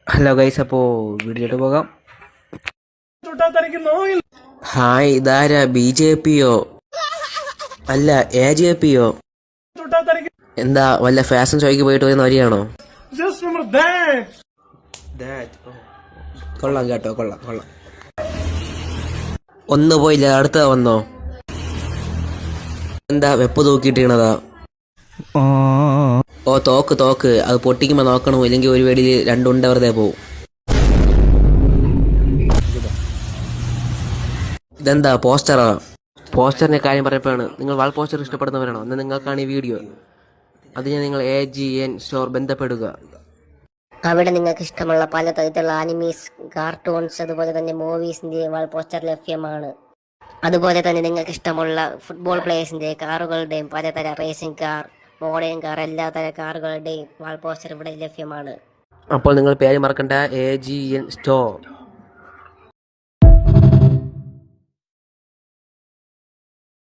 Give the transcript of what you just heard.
Hello guys, അപ്പോൾ വീഡിയോട്ട് പോകാം. Hi, ഇതാരാ? BJP-യോ അല്ല AJP-യോ? എന്താ വല്ല ഫാഷൻ ഷോയ്ക്ക് പോയിട്ട് വരുന്ന വരികയാണോ? കൊള്ളാം കേട്ടോ, കൊള്ളാം. ഒന്ന് പോയില്ല, അടുത്ത വന്നോ? എന്താ വെപ്പ് തൂക്കിയിട്ടീണതാ? ഓ, തോക്ക് അത് പൊട്ടിക്കുമ്പോ നോക്കണോ, ഇല്ലെങ്കിൽ ഒരു വെടിയിൽ രണ്ടുണ്ട വെറുതെ പോവും. ഇതെന്താ പോസ്റ്ററാ? പോസ്റ്ററിന്റെ കാര്യം പറയപ്പോഴാണ്, നിങ്ങൾ വാൾ പോസ്റ്റർ ഇഷ്ടപ്പെടുന്നവരാണോ? എന്നാൽ നിങ്ങൾക്കാണ് ഈ വീഡിയോ. അതിന് നിങ്ങൾ AGN സ്റ്റോർ ബന്ധപ്പെടുക. അവിടെ നിങ്ങൾക്ക് ഇഷ്ടമുള്ള പല തരത്തിലുള്ള ആനിമീസ്, കാർട്ടൂൺസ്, അതുപോലെ തന്നെ മൂവീസിന്റെ വാൾ പോസ്റ്റർ ലഭ്യമാണ്. അതുപോലെ തന്നെ നിങ്ങൾക്ക് ഇഷ്ടമുള്ള ഫുട്ബോൾ പ്ലേയേഴ്സിന്റെ കാറുകളുടെയും പലതര റേസിംഗ് കാർ, മോഡേൺ കാർ, എല്ലാ തര കാറുകളുടെയും വാൾ പോസ്റ്റർ ഇവിടെ ലഭ്യമാണ്. അപ്പോൾ നിങ്ങൾ പേര് മറക്കണ്ട, AGN സ്റ്റോർ.